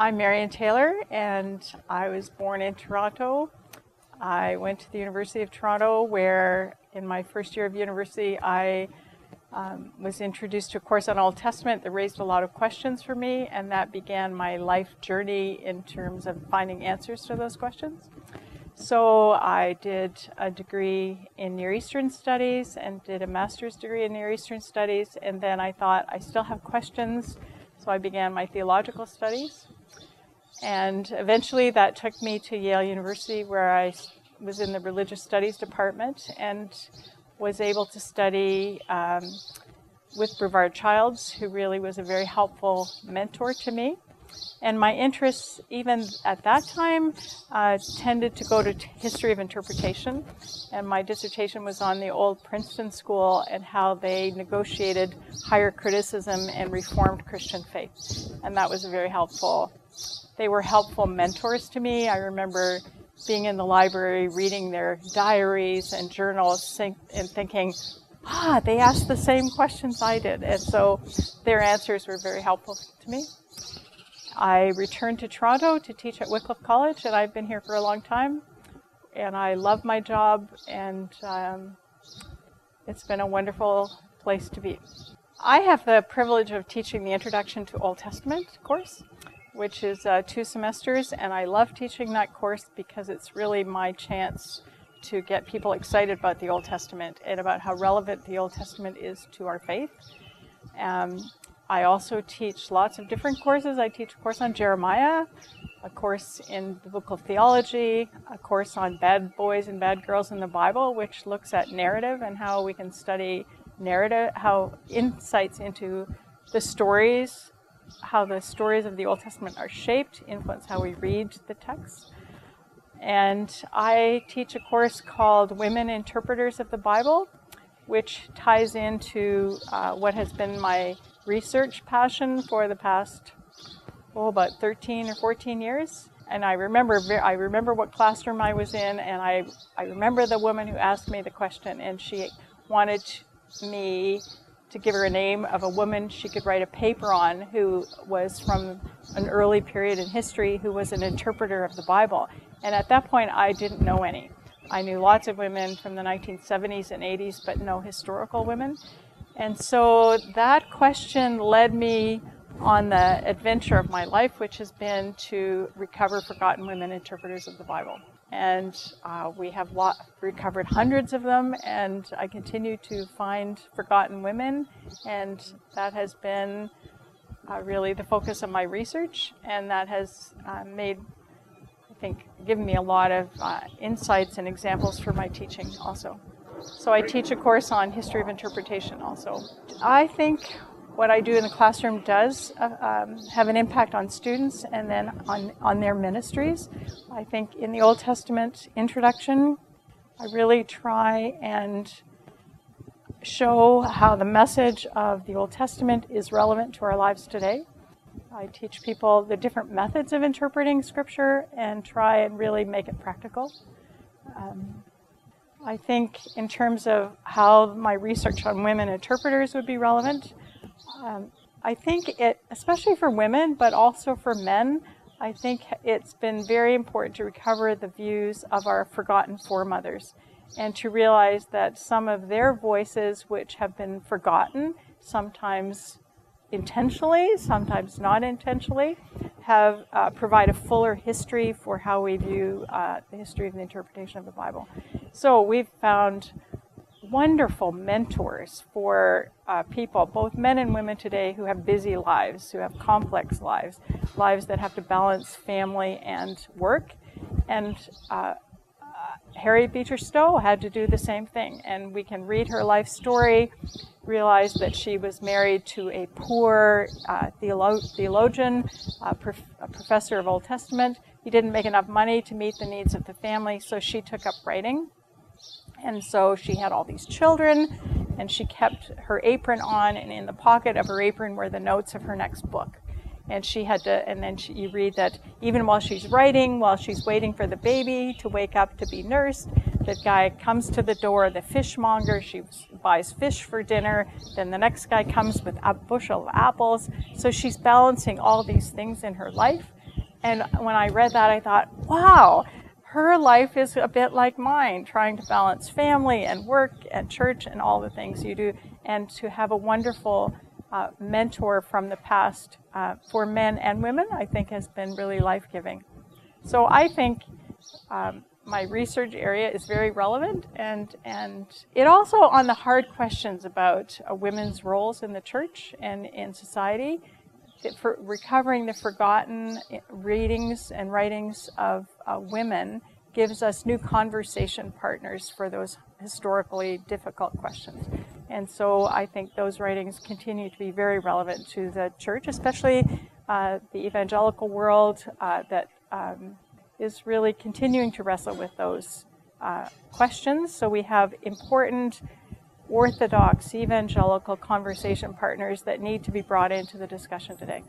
I'm Marion Taylor, and I was born in Toronto. I went to the University of Toronto, where in my first year of university, I was introduced to a course on Old Testament that raised a lot of questions for me, and that began my life journey in terms of finding answers to those questions. So I did a degree in Near Eastern Studies and did a master's degree in Near Eastern Studies, and then I thought I still have questions, so I began my theological studies. And eventually that took me to Yale University, where I was in the religious studies department and was able to study with Brevard Childs, who really was a very helpful mentor to me. And my interests, even at that time, tended to go to history of interpretation. And my dissertation was on the old Princeton School and how they negotiated higher criticism and reformed Christian faith. And that was very helpful. They were helpful mentors to me. I remember being in the library, reading their diaries and journals and thinking, they asked the same questions I did. And so their answers were very helpful to me. I returned to Toronto to teach at Wycliffe College, and I've been here for a long time. And I love my job, and it's been a wonderful place to be. I have the privilege of teaching the Introduction to Old Testament course, which is 2 semesters, and I love teaching that course because it's really my chance to get people excited about the Old Testament and about how relevant the Old Testament is to our faith. I also teach lots of different courses. I teach a course on Jeremiah, a course in biblical theology, a course on bad boys and bad girls in the Bible, which looks at narrative and how we can study narrative, how insights into the stories, how the stories of the Old Testament are shaped, influence how we read the text. And I teach a course called Women Interpreters of the Bible, which ties into what has been my research passion for the past, about 13 or 14 years. And I remember what classroom I was in, and I remember the woman who asked me the question, and she wanted me to give her a name of a woman she could write a paper on who was from an early period in history, who was an interpreter of the Bible. And at that point, I didn't know any. I knew lots of women from the 1970s and 80s, but no historical women. And so that question led me on the adventure of my life, which has been to recover forgotten women interpreters of the Bible. And we have recovered hundreds of them, and I continue to find forgotten women, and that has been really the focus of my research, and that has given me a lot of insights and examples for my teaching also. So I teach a course on history of interpretation also. I think what I do in the classroom does have an impact on students and then on their ministries. I think in the Old Testament introduction, I really try and show how the message of the Old Testament is relevant to our lives today. I teach people the different methods of interpreting Scripture and try and really make it practical. I think in terms of how my research on women interpreters would be relevant, I think it, especially for women, but also for men, I think it's been very important to recover the views of our forgotten foremothers and to realize that some of their voices, which have been forgotten, sometimes intentionally, sometimes not intentionally, have provide a fuller history for how we view the history of the interpretation of the Bible. So we've found wonderful mentors for people, both men and women today, who have busy lives, who have complex lives, lives that have to balance family and work. And Harriet Beecher Stowe had to do the same thing. And we can read her life story, realize that she was married to a poor theologian, a professor of Old Testament. He didn't make enough money to meet the needs of the family, so she took up writing. And so she had all these children, and she kept her apron on, and in the pocket of her apron were the notes of her next book. And she had to, and then you read that even while she's writing, while she's waiting for the baby to wake up to be nursed, the guy comes to the door, the fishmonger, she buys fish for dinner, then the next guy comes with a bushel of apples. So she's balancing all these things in her life. And when I read that, I thought, wow, her life is a bit like mine, trying to balance family and work and church and all the things you do, and to have a wonderful mentor from the past for men and women, I think has been really life-giving. So I think my research area is very relevant, and it also on the hard questions about women's roles in the church and in society, for recovering the forgotten readings and writings of women gives us new conversation partners for those historically difficult questions. And so I think those writings continue to be very relevant to the church, especially the evangelical world that is really continuing to wrestle with those questions. So we have important orthodox evangelical conversation partners that need to be brought into the discussion today.